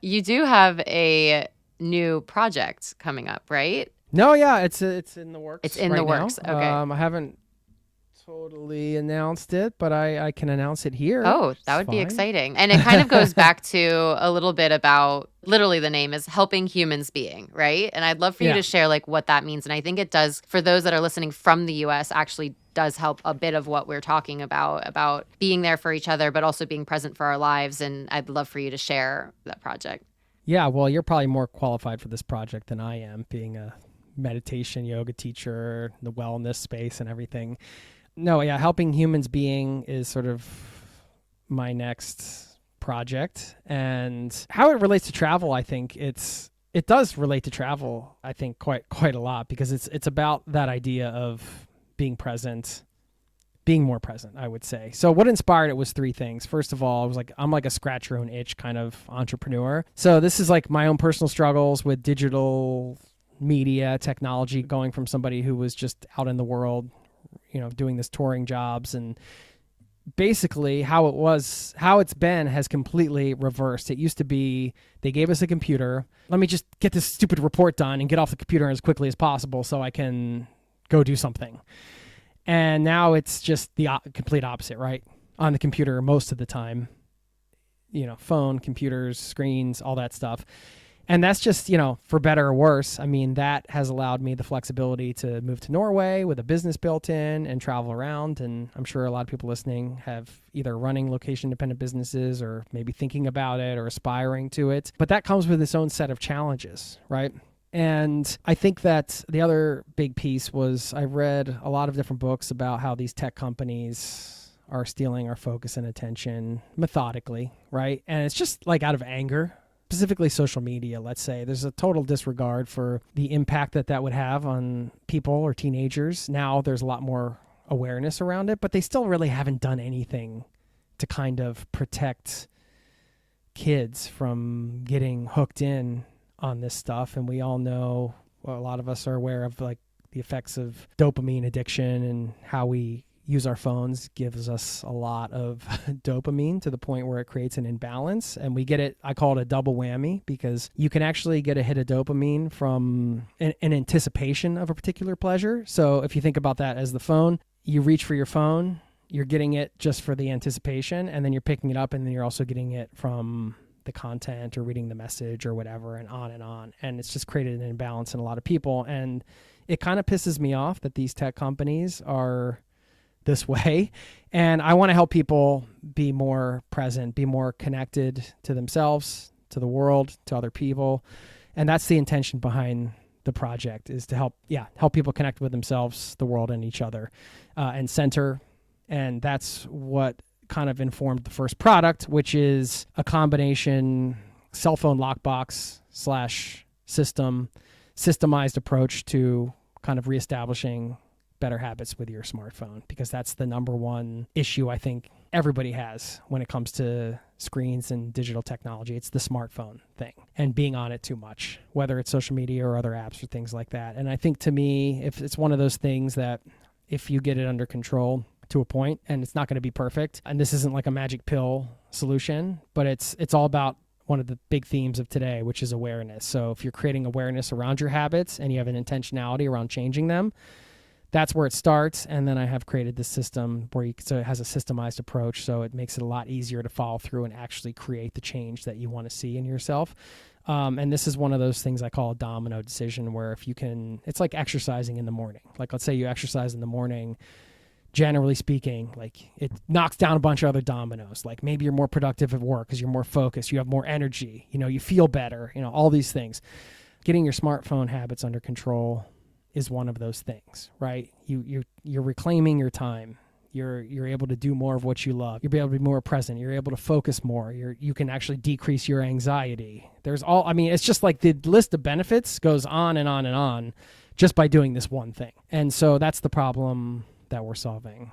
You do have a new project coming up, right? No, yeah, it's in the It's works in the right works. now. Okay. I haven't totally announced it, but I can announce it here. Oh, that It's would be fine. exciting. And it kind of goes back to a little bit about literally the name is helping humans being, right? And I'd love for you Yeah. to share like what that means. And I think it does for those that are listening from the US actually does help a bit of what we're talking about being there for each other, but also being present for our lives. And I'd love for you to share that project. Yeah, well, you're probably more qualified for this project than I am, being a meditation yoga teacher, the wellness space and everything. No, yeah, helping humans being is sort of my next project. And how it relates to travel, I think it does relate to travel, I think quite a lot, because it's about that idea of being present, being more present, I would say. So what inspired it was three things. First of all, I was like, I'm like a scratch your own itch kind of entrepreneur. So this is like my own personal struggles with digital media technology, going from somebody who was just out in the world, doing this touring jobs, and basically how it's been has completely reversed. It used to be they gave us a computer. Let me just get this stupid report done and get off the computer as quickly as possible so I can go do something. And now it's just the complete opposite, right? On the computer most of the time, phone, computers, screens, all that stuff. And that's just, for better or worse. I mean, that has allowed me the flexibility to move to Norway with a business built in and travel around. And I'm sure a lot of people listening have either running location independent businesses or maybe thinking about it or aspiring to it. But that comes with its own set of challenges, right? And I think that the other big piece was I read a lot of different books about how these tech companies are stealing our focus and attention methodically, right? And it's just like out of anger, specifically social media, let's say. There's a total disregard for the impact that would have on people or teenagers. Now there's a lot more awareness around it, but they still really haven't done anything to kind of protect kids from getting hooked in on this stuff. And we all know, well, a lot of us are aware of like the effects of dopamine addiction and how we use our phones gives us a lot of dopamine to the point where it creates an imbalance, and we get it, I call it a double whammy, because you can actually get a hit of dopamine from an anticipation of a particular pleasure. So if you think about that as the phone, you reach for your phone, you're getting it just for the anticipation, and then you're picking it up, and then you're also getting it from the content or reading the message or whatever, and on and on. And it's just created an imbalance in a lot of people. And it kind of pisses me off that these tech companies are this way. And I want to help people be more present, be more connected to themselves, to the world, to other people. And that's the intention behind the project, is to help people connect with themselves, the world, and each other, and center. And that's what kind of informed the first product, which is a combination cell phone lockbox slash systemized approach to kind of reestablishing better habits with your smartphone, because that's the number one issue I think everybody has when it comes to screens and digital technology. It's the smartphone thing and being on it too much, whether it's social media or other apps or things like that. And I think, to me, if it's one of those things that if you get it under control to a point, and it's not going to be perfect, and this isn't like a magic pill solution, but it's all about one of the big themes of today, which is awareness. So if you're creating awareness around your habits and you have an intentionality around changing them, that's where it starts. And then I have created this system so it has a systemized approach, so it makes it a lot easier to follow through and actually create the change that you want to see in yourself. And this is one of those things I call a domino decision, where if you can, it's like exercising in the morning. Like, let's say you exercise in the morning, generally speaking, like it knocks down a bunch of other dominoes. Like maybe you're more productive at work because you're more focused, you have more energy, you feel better, all these things. Getting your smartphone habits under control is one of those things, right? You're reclaiming your time. You're able to do more of what you love. You'll be able to be more present. You're able to focus more. You can actually decrease your anxiety. It's just like the list of benefits goes on and on and on just by doing this one thing. And so that's the problem that we're solving.